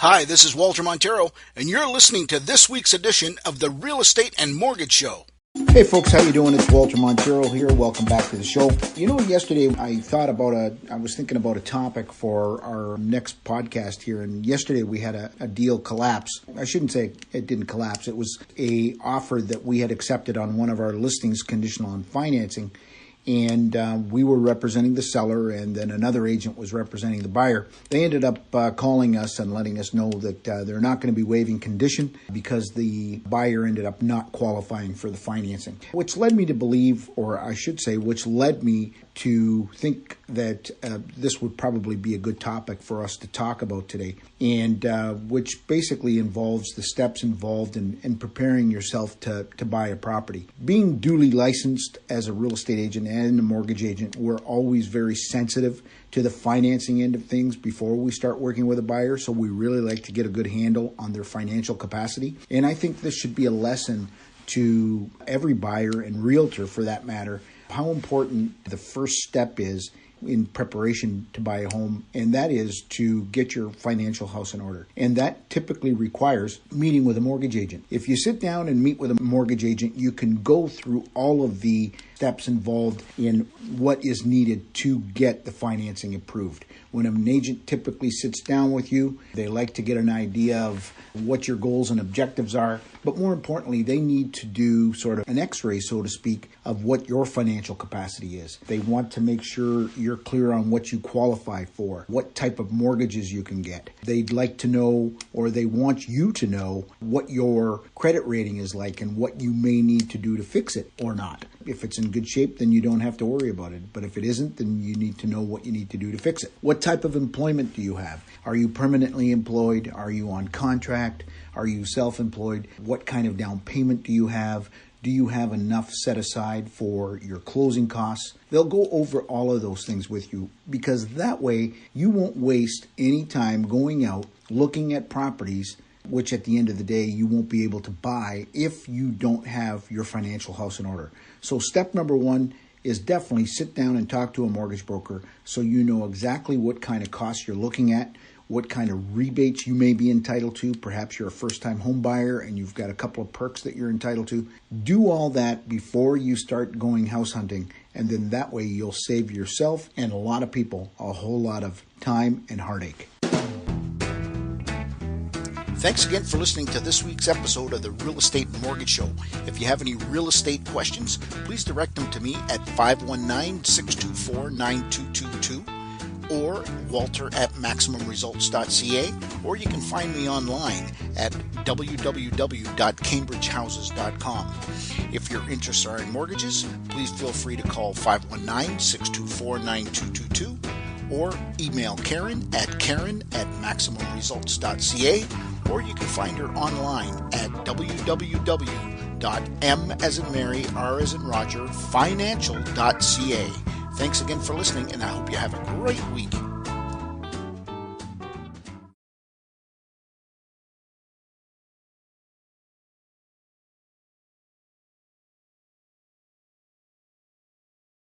Hi, this is Walter Montero, and you're listening to this week's edition of the Real Estate and Mortgage Show. Hey folks, how you doing? It's Walter Montero here. Welcome back to the show. You know, yesterday I was thinking about a topic for our next podcast here, and yesterday we had a deal collapse. I shouldn't say it didn't collapse. It was a offer that we had accepted on one of our listings conditional on financing. And we were representing the seller, and then another agent was representing the buyer. They ended up calling us and letting us know that they're not going to be waiving condition because the buyer ended up not qualifying for the financing, which led me to believe, or I should say, which led me to think that this would probably be a good topic for us to talk about today, and which basically involves the steps involved in preparing yourself to buy a property. Being duly licensed as a real estate agent and a mortgage agent, we're always very sensitive to the financing end of things before we start working with a buyer, so we really like to get a good handle on their financial capacity. And I think this should be a lesson to every buyer and realtor, for that matter, how important the first step is in preparation to buy a home, and that is to get your financial house in order. And that typically requires meeting with a mortgage agent. If you sit down and meet with a mortgage agent, you can go through all of the steps involved in what is needed to get the financing approved. When an agent typically sits down with you, they like to get an idea of what your goals and objectives are, but more importantly, they need to do sort of an x-ray, so to speak, of what your financial capacity is. They want to make sure you're clear on what you qualify for, what type of mortgages you can get. They'd like to know, or they want you to know, what your credit rating is like and what you may need to do to fix it or not. If it's in good shape, then you don't have to worry about it. But if it isn't, then you need to know what you need to do to fix it. What type of employment do you have? Are you permanently employed? Are you on contract? Are you self-employed? What kind of down payment do you have? Do you have enough set aside for your closing costs? They'll go over all of those things with you, because that way you won't waste any time going out looking at properties which at the end of the day you won't be able to buy if you don't have your financial house in order. So step number one is definitely sit down and talk to a mortgage broker so you know exactly what kind of costs you're looking at, what kind of rebates you may be entitled to. Perhaps you're a first-time home buyer and you've got a couple of perks that you're entitled to. Do all that before you start going house hunting, and then that way you'll save yourself and a lot of people a whole lot of time and heartache. Thanks again for listening to this week's episode of the Real Estate and Mortgage Show. If you have any real estate questions, please direct them to me at 519-624-9222 or walter@maximumresults.ca, or you can find me online at www.cambridgehouses.com. If your interests are in mortgages, please feel free to call 519-624-9222 or email Karen@maximumresults.ca, or you can find her online at www.m as in Mary, R as in Roger, financial.ca. Thanks again for listening, and I hope you have a great week.